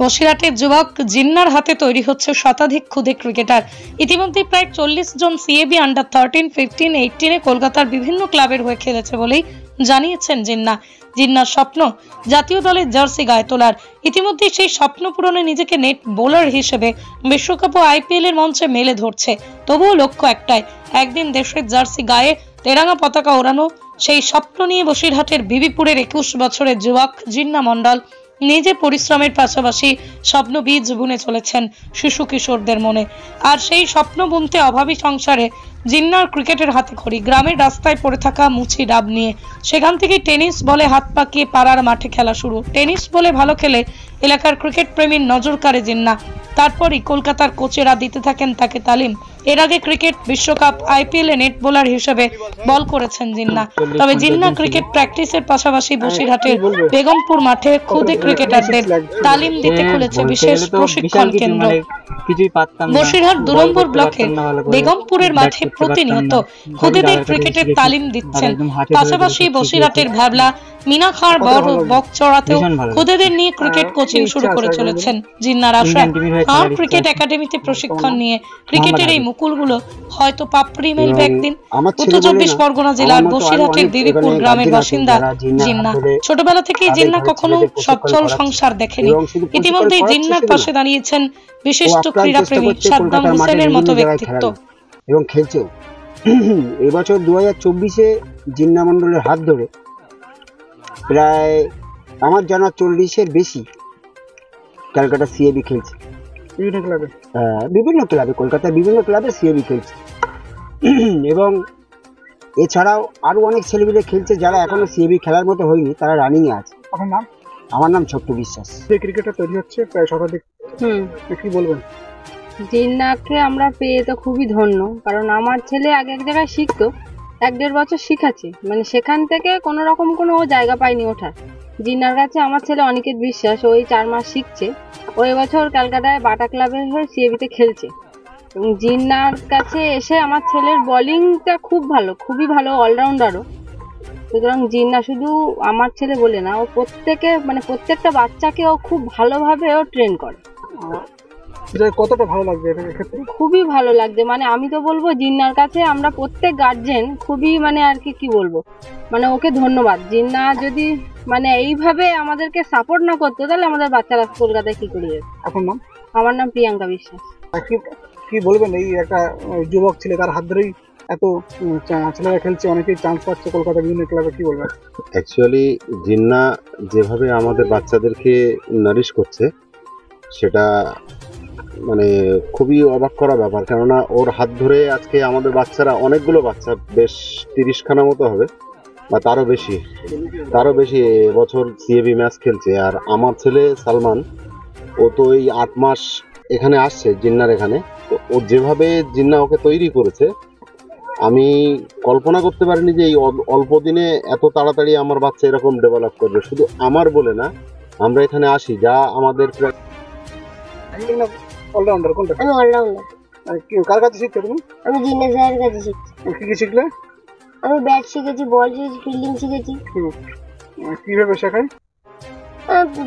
বসিরহাটের যুবক জিন্নার হাতে তৈরি হচ্ছে শতাধিক ক্ষুদে ক্রিকেটার। ইতিমধ্যে প্রায় 40 জন সিএবি আন্ডার 13, 15, 18 কলকাতার বিভিন্ন ক্লাবের হয়ে খেলেছে বলেই জানিয়েছেন জিন্না। জিন্নার স্বপ্ন জাতীয় দলের জার্সি গায়ে তোলার। ইতিমধ্যে সেই স্বপ্ন পূরণে নিজেকে নেট বোলার হিসেবে বিশ্বকাপ ও আইপিএল এর মঞ্চে মেলে ধরছে। তবুও লক্ষ্য একটাই, একদিন দেশের জার্সি গায়ে তেরাঙ্গা পতাকা ওড়ানো। সেই স্বপ্ন নিয়ে বসিরহাটের বিবিপুরের 21 বছরের যুবক জিন্না মণ্ডল নিজে পরিশ্রমের পাশাপাশি স্বপ্ন বীজ বুনে চলেছেন শিশু কিশোরদের মনে। আর সেই স্বপ্ন বুনতে অভাবী সংসারে জিন্নার ক্রিকেটের হাতে খড়ি। গ্রামের রাস্তায় পড়ে থাকা মুচি ডাব নিয়ে সেখান থেকে টেনিস বলে হাত পাকিয়ে পাড়ার মাঠে খেলা শুরু। টেনিস বলে ভালো খেলে এলাকার ক্রিকেট প্রেমীর নজর কাড়ে জিন্না। তারপরই কলকাতার কোচেরা দিতে থাকেন তাকে তালিম। এর আগে ক্রিকেট বিশ্বকাপ, আইপিএল এ নেট বোলার হিসেবে বল করেছেন জিন্না। তবে জিন্না ক্রিকেট প্র্যাকটিসের পাশাপাশি বসিরহাটের বেগমপুর মাঠে খুদে ক্রিকেটারদের তালিম দিতে খুলেছে বিশেষ প্রশিক্ষণ কেন্দ্র। বসিরহাট 2 নম্বর ব্লকের বেগমপুরের মাঠে প্রতিনিয়ত খুদেদের ক্রিকেটের তালিম দিচ্ছেন। পাশাপাশি বসিরহাটের ভ্যাবলা, মিনাখার বড় বকচড়াতেও খুদেদের নিয়ে ক্রিকেট কোচিং শুরু করে চলেছেন জিন্নার আশা। আর ক্রিকেট একাডেমিতে প্রশিক্ষণ নিয়ে ক্রিকেটের এই মুকুলগুলো হয়তো পাপড়ি মেলবে একদিন। উত্তর 24 পরগনা জেলার বসিরহাটের দিদিপুর গ্রামের বাসিন্দা জিন্না। ছোটবেলা থেকেই জিন্না কখনো সচ্ছল সংসার দেখেনি। ইতিমধ্যেই জিন্নার পাশে দাঁড়িয়েছেন বিশিষ্ট ক্রীড়াপ্রেমী সাদ্দাম হোসেনের মতো ব্যক্তিত্ব। এবং খেলছেও। এবছর 2024-এ জিন্না মণ্ডলের হাত ধরে প্রায় আমার জানা 40-এর বেশি ক্যালকাটা সিএবি খেলছে। বিভিন্ন ক্লাবে কলকাতার বিভিন্ন ক্লাবে সিএবি খেলছে। এবং এছাড়াও আরো অনেক ছেলেমেয়ে খেলছে যারা এখনো সিএবি খেলার মতো হয়নি, তারা রানিং এ আছে। আমার নাম ছোট্ট বিশ্বাস। ক্রিকেটার তৈরি হচ্ছে প্রায় শতাধিক, কি বলবেন? জিন্নাকে আমরা পেয়ে তো খুবই ধন্য, কারণ আমার ছেলে আগে এক জায়গায় শিখতো, 1-1.5 বছর শিখাচ্ছে, মানে সেখান থেকে কোনো রকম কোনো জায়গা পায়নি ওঠার। জিন্নার কাছে আমার ছেলে অনিকেত বিশ্বাস, ওই 4 মাস শিখছে। ও এবছর ক্যালকাটায় বাটা ক্লাবের হয়ে সিএবিতে খেলছে। এবং জিন্নার কাছে এসে আমার ছেলের বোলিংটা খুব ভালো, খুবই ভালো, অলরাউন্ডারও। সুতরাং জিন্না শুধু আমার ছেলে বলে না, ও প্রত্যেকটা বাচ্চাকে ও খুব ভালোভাবে ও ট্রেন করে। কতটা ভালো লাগবে এক্ষেত্রে? খুবই ভালো লাগছে, মানে আমি তো বলবো জিন্নার কাছে আমরা প্রত্যেক গার্জেন খুবই আর কি বলবো, ওকে ধন্যবাদ। জিন্না যদি এইভাবে আমাদেরকে সাপোর্ট না করতো তাহলে আমাদের বাচ্চারা কলকাতায় কি করে যেত। আপনার নাম? আমার নাম প্রিয়াঙ্কা বিশ্বাস। কি বলবেন, এই একটা যুবক ছেলে, তার হাত ধরেই এত ছেলেরা খেলছে, অনেকেই চান্স পাচ্ছে কলকাতা বিভিন্ন ক্লাবে, কি বলবেন? অ্যাকচুয়ালি জিন্না যেভাবে আমাদের বাচ্চাদেরকে নারিশ করছে সেটা খুবই অবাক করা ব্যাপার। কেননা ওর হাত ধরে আজকে আমাদের বাচ্চারা, অনেকগুলো বাচ্চা, বেশ 30খানা মতো হবে বা তারও বেশি এবছর সিএবি ম্যাচ খেলছে। আর আমার ছেলে সালমান, ও তো এই 8 মাস এখানে আসছে জিন্নার এখানে। তো ও যেভাবে জিন্না ওকে তৈরি করেছে, আমি কল্পনা করতে পারিনি যে এই অল্প দিনে এত তাড়াতাড়ি আমার বাচ্চা এরকম ডেভেলপ করবে। শুধু আমার বলে না, আমরা এখানে আসি যা আমাদের অলরাউন্ডার। কোনটা? আমি অলরাউন্ডার। কার কাছে শিখছো তুমি? আমি জিন্না স্যারের কাছে শিখছি। কি শিখলে? আমি ব্যাট শিখেছি, বল শিখেছি, ফিল্ডিং শিখেছি। কিভাবে শেখায়?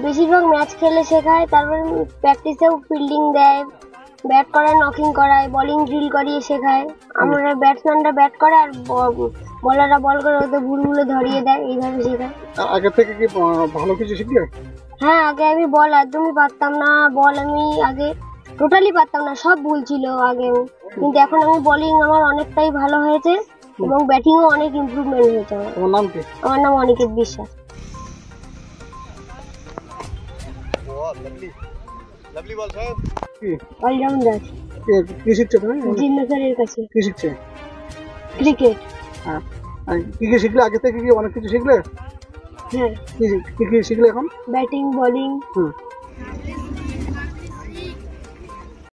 বেশিরভাগ ম্যাচ খেলে শেখায়, তারপরে প্র্যাকটিসেও ফিল্ডিং দেয়, ব্যাট করায়, নকিং করায়, বোলিং ড্রিল করিয়ে শেখায়। আমরা ব্যাটসম্যানরা ব্যাট করে আর বলাররা বল করে ওদের ভুলগুলো ধরিয়ে দেয়, এইভাবে শেখায়। আগে থেকে কি ভালো কিছু শিখলে? হ্যাঁ, আগে আমি বল একদমই পারতাম না। বল আমি আগে টোটালি পারতাম না, সব ভুল ছিল আগেও। কিন্তু এখন আমি বোলিং আমার অনেকটাই ভালো হয়েছে এবং ব্যাটিংও অনেক ইমপ্রুভমেন্ট হয়েছে আমার। তোমার নাম কি? আমার নাম অনিকেত বিশ্বাস। অলরাউন্ডার। কি শিখছো তুমি? জিন্না স্যারের কাছে। কি শিখছো? ক্রিকেট। কি শিখলে? আগে থেকে কি অনেক কিছু শিখলে? হ্যাঁ। কি শিখলে এখন? Batting, bowling,